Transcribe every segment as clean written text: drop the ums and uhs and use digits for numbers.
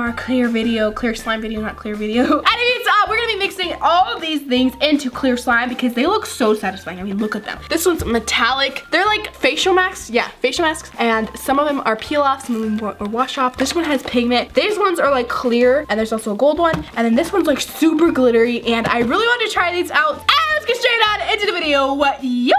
our clear slime video, not clear video. Anyways, we're gonna be mixing all of these things into clear slime because they look so satisfying. I mean, look at them. This one's metallic. They're like facial masks. Yeah, facial masks. And some of them are peel off, some of them are wash off. This one has pigment. These ones are like clear, and there's also a gold one. And then this one's like super glittery, and I really want to try these out. And let's get straight on into the video. Yo!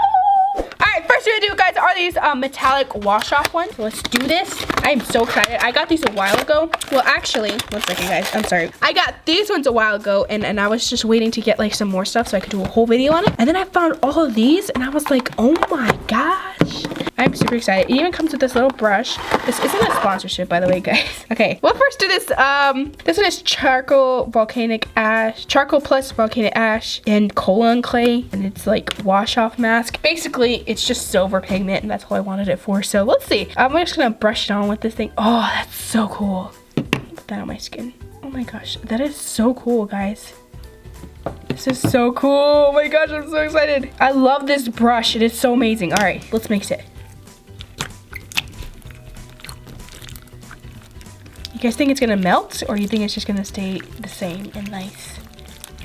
Alright, first we're gonna do, guys, are these metallic wash-off ones. So let's do this. I am so excited. I got these a while ago. Well, actually, one second, guys. I'm sorry. I got these ones a while ago, and I was just waiting to get like some more stuff so I could do a whole video on it. And then I found all of these, and I was like, oh my gosh. I'm super excited. It even comes with this little brush. This isn't a sponsorship, by the way, guys. Okay, we'll first do this. This one is charcoal plus volcanic ash and colon clay, and it's like wash-off mask. Basically, it's just silver pigment, and that's all I wanted it for. So let's see. I'm just gonna brush it on with this thing. Oh, that's so cool. Put that on my skin. Oh my gosh, that is so cool, guys. This is so cool. Oh my gosh, I'm so excited. I love this brush. It is so amazing. All right, let's mix it. You guys think it's gonna melt, or you think it's just gonna stay the same and nice?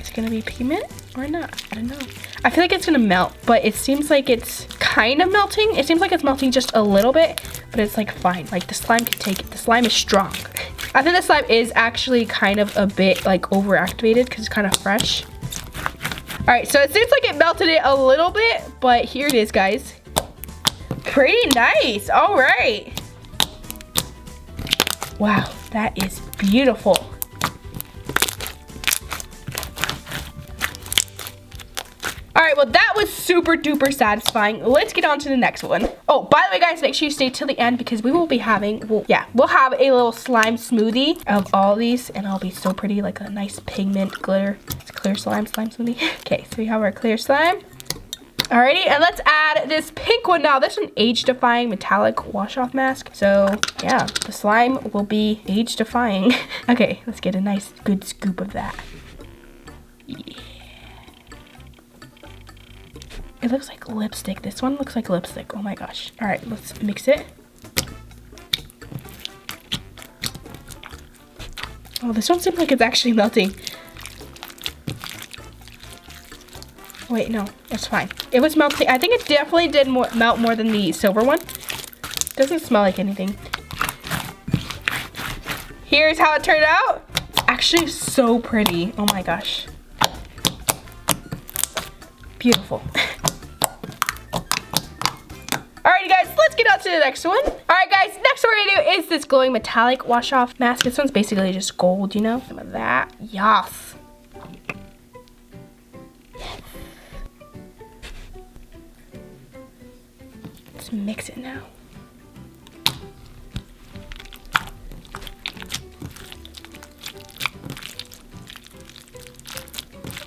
Is it gonna be pigment or not? I don't know. I feel like it's gonna melt, but it seems like it's kind of melting. It seems like it's melting just a little bit, but it's like fine. Like the slime can take it. The slime is strong. I think the slime is actually kind of a bit like overactivated because it's kind of fresh. All right, so it seems like it melted it a little bit, but here it is, guys. Pretty nice. All right. Wow, that is beautiful. All right, well, that was super duper satisfying. Let's get on to the next one. Oh, by the way, guys, make sure you stay till the end because we will be having, we'll have a little slime smoothie of all these, and it'll be so pretty, like a nice pigment glitter. It's clear slime smoothie. Okay, so we have our clear slime. Alrighty, and let's add this pink one now. This is an age-defying metallic wash-off mask. So, yeah, the slime will be age-defying. Okay, let's get a nice, good scoop of that. Yeah. It looks like lipstick. This one looks like lipstick. Oh my gosh. Alright, let's mix it. Oh, this one seems like it's actually melting. Wait, no, it's fine. It was melting. I think it definitely did melt more than the silver one. Doesn't smell like anything. Here's how it turned out. Actually so pretty. Oh my gosh. Beautiful. Alrighty, guys, let's get on to the next one. Alright, guys, next one we're gonna do is this glowing metallic wash-off mask. This one's basically just gold, you know? Some of that. Yes. Mix it now.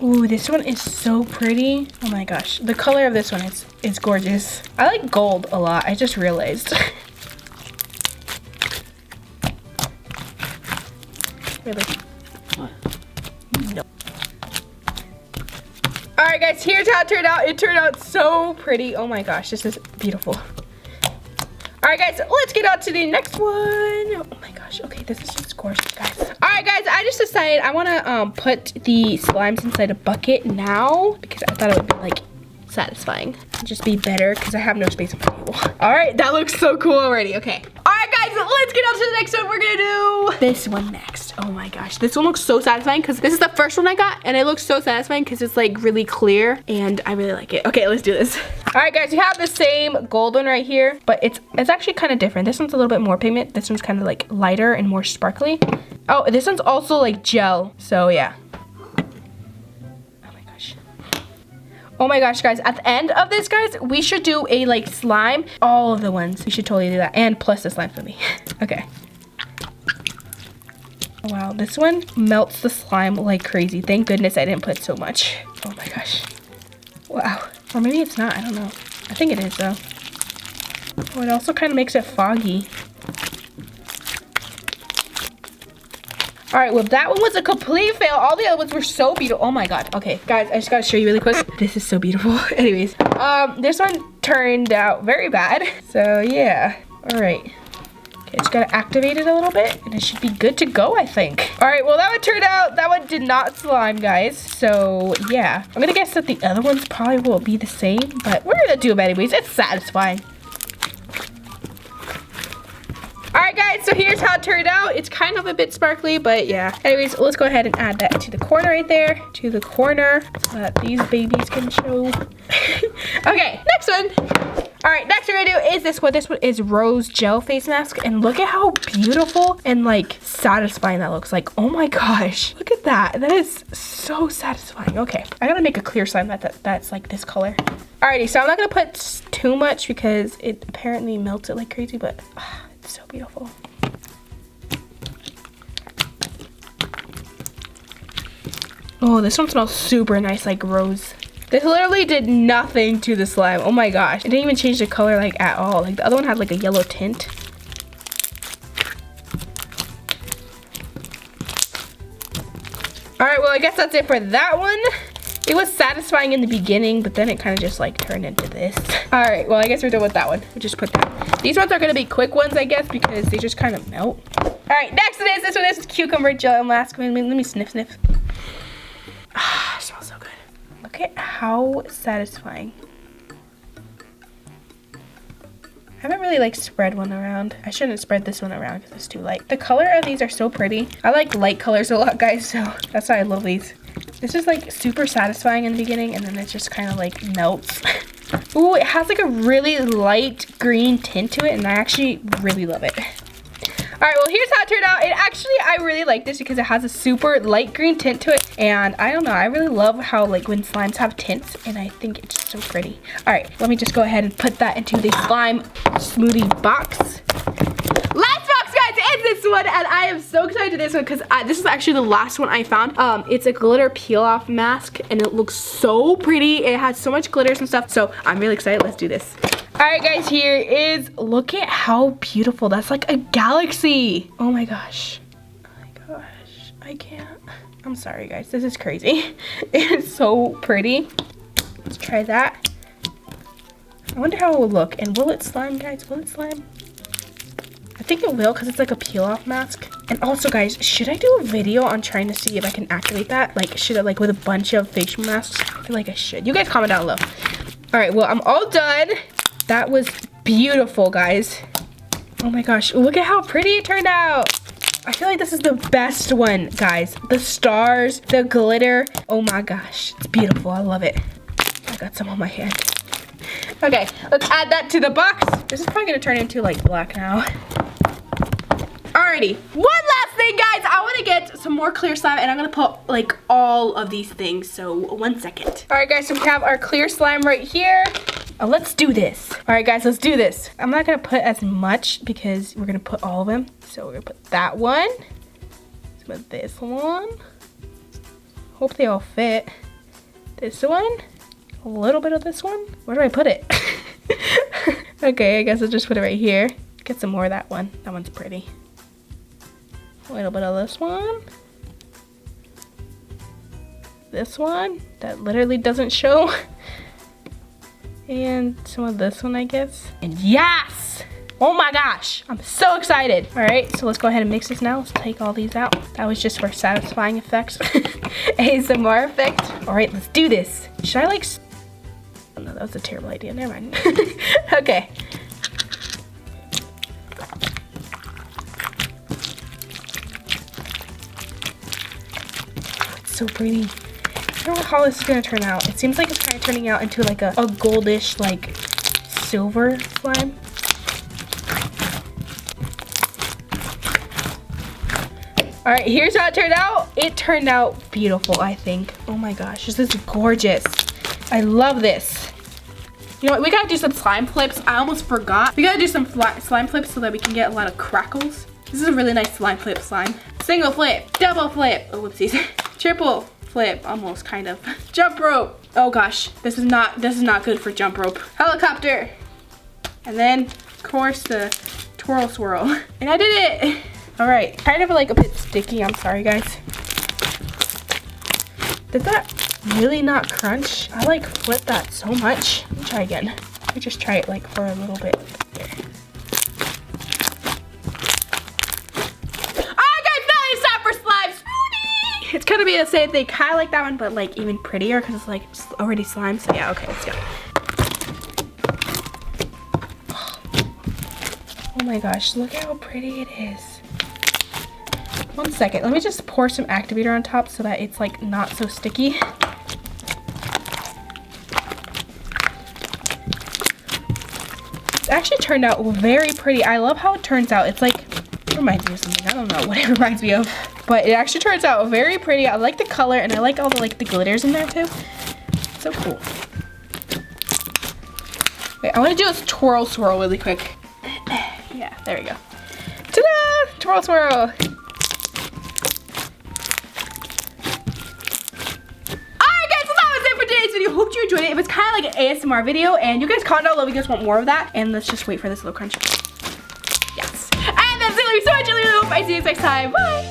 Ooh, this one is so pretty. Oh my gosh, the color of this one is gorgeous. I like gold a lot. I just realized. Really? No. Alright, guys, here's how it turned out. It turned out so pretty. Oh my gosh, this is beautiful. Alright, guys, let's get on to the next one. Oh my gosh, okay, this is just gorgeous, guys. Alright, guys, I just decided I want to put the slimes inside a bucket now because I thought it would be like satisfying. Just be better because I have no space on my table. Alright, that looks so cool already. Okay. Alright, guys, let's get on to the next one. We're gonna do this one next. Oh my gosh, this one looks so satisfying because this is the first one I got, and it looks so satisfying because it's like really clear, and I really like it. Okay, let's do this. Alright, guys, you have the same gold one right here, but it's actually kind of different. This one's a little bit more pigment. This one's kind of like lighter and more sparkly. Oh, this one's also like gel. So yeah. Oh my gosh, guys, at the end of this, guys, we should do a like slime. All of the ones. We should totally do that. And plus the slime for me. Okay. Wow, this one melts the slime like crazy. Thank goodness I didn't put so much. Oh my gosh. Wow. Or maybe it's not. I don't know. I think it is, though. Oh, it also kind of makes it foggy. All right, well, that one was a complete fail. All the other ones were so beautiful. Oh my God. Okay, guys, I just gotta show you really quick. This is so beautiful. Anyways, this one turned out very bad. So yeah, all right. Okay, just gotta activate it a little bit and it should be good to go, I think. All right, well that one turned out, that one did not slime, guys. So yeah, I'm gonna guess that the other ones probably won't be the same, but we're gonna do them anyways. It's satisfying. Alright guys, so here's how it turned out. It's kind of a bit sparkly, but yeah. Anyways, let's go ahead and add that to the corner right there. To the corner, so that these babies can show. Okay, next one. Alright, next we're gonna do is this one. This one is Rose Gel Face Mask. And look at how beautiful and like satisfying that looks. Like, oh my gosh. Look at that. That is so satisfying. Okay, I gotta make a clear slime that's like this color. Alrighty, so I'm not gonna put too much because it apparently melts it like crazy, but it's so beautiful. Oh, this one smells super nice, like rose. This literally did nothing to the slime. Oh my gosh. It didn't even change the color like at all. Like the other one had like a yellow tint. Alright, well I guess that's it for that one. It was satisfying in the beginning, but then it kind of just like turned into this. All right, well, I guess we're done with that one. We'll just put that. These ones are gonna be quick ones, I guess, because they just kind of melt. All right, next it is, this one is cucumber gel mask. Let me sniff. Ah, it smells so good. Look at how satisfying. I haven't really like spread one around. I shouldn't spread this one around because it's too light. The color of these are so pretty. I like light colors a lot, guys, so that's why I love these. This is like super satisfying in the beginning and then it just kind of like melts. Ooh, it has like a really light green tint to it and I actually really love it. All right, well here's how it turned out. It actually, I really like this because it has a super light green tint to it and I don't know, I really love how like when slimes have tints and I think it's just so pretty. All right, let me just go ahead and put that into the slime smoothie box. Last box, guys, is this one, and I am so excited to this one because this is actually the last one I found. It's a glitter peel-off mask, and it looks so pretty. It has so much glitters and stuff, so I'm really excited. Let's do this. All right, guys, here is, look at how beautiful. That's like a galaxy. Oh my gosh. Oh my gosh, I can't. I'm sorry, guys, this is crazy. It's so pretty. Let's try that. I wonder how it will look, and will it slime, guys? Will it slime? I think it will because it's like a peel-off mask. And also, guys, should I do a video on trying to see if I can activate that? Like, should I, like, with a bunch of facial masks? I feel like I should. You guys comment down below. All right, well, I'm all done. That was beautiful, guys. Oh my gosh, look at how pretty it turned out. I feel like this is the best one, guys. The stars, the glitter. Oh my gosh, it's beautiful. I love it. I got some on my hand. Okay, let's add that to the box. This is probably gonna turn into like black now. Alrighty, one last thing, guys. I want to get some more clear slime and I'm gonna put like all of these things, so 1 second. All right, guys, so we have our clear slime right here. Let's do this. All right, guys, let's do this. I'm not gonna put as much because we're gonna put all of them. So we're gonna put that one, some of this one. Hope they all fit. This one, a little bit of this one. Where do I put it? Okay, I guess I'll just put it right here. Get some more of that one. That one's pretty. A little bit of this one. This one that literally doesn't show. And some of this one, I guess. And yes! Oh my gosh, I'm so excited. All right, so let's go ahead and mix this now. Let's take all these out. That was just for satisfying effects. ASMR effect. All right, let's do this. Should I like, oh no, that was a terrible idea, never mind. Okay. It's so pretty. I don't know how this is gonna turn out. It seems like it's kind of turning out into like a goldish, like silver slime. All right, here's how it turned out. It turned out beautiful, I think. Oh my gosh, this is gorgeous. I love this. You know what, we gotta do some slime flips. I almost forgot. We gotta do some slime flips so that we can get a lot of crackles. This is a really nice slime flip slime. Single flip, double flip, oh whoopsies, triple flip, almost kind of. Jump rope. Oh gosh, this is not good for jump rope. Helicopter. And then, of course, the twirl swirl. And I did it. All right, kind of like a bit sticky. I'm sorry, guys. Did that really not crunch? I like flipped that so much. Let me try again. Let me just try it like for a little bit. kind of be the same thing, kind of like that one, but like even prettier because it's like already slime. So yeah, okay, let's go. Oh my gosh, look how pretty it is. 1 second, let me just pour some activator on top so that it's like not so sticky. It's actually turned out very pretty. I love how it turns out. It's like, it reminds me of something. I don't know what it reminds me of, but it actually turns out very pretty. I like the color and I like all the like the glitters in there too. So cool. Wait, I want to do this twirl swirl really quick. Yeah, there we go. Ta-da! Twirl swirl. Hope you enjoyed it. It was kind of like an ASMR video, and you guys comment down below if you guys want more of that. And let's just wait for this little crunch. Yes. And that's it. Love you so much. I hope I see you next time. Bye.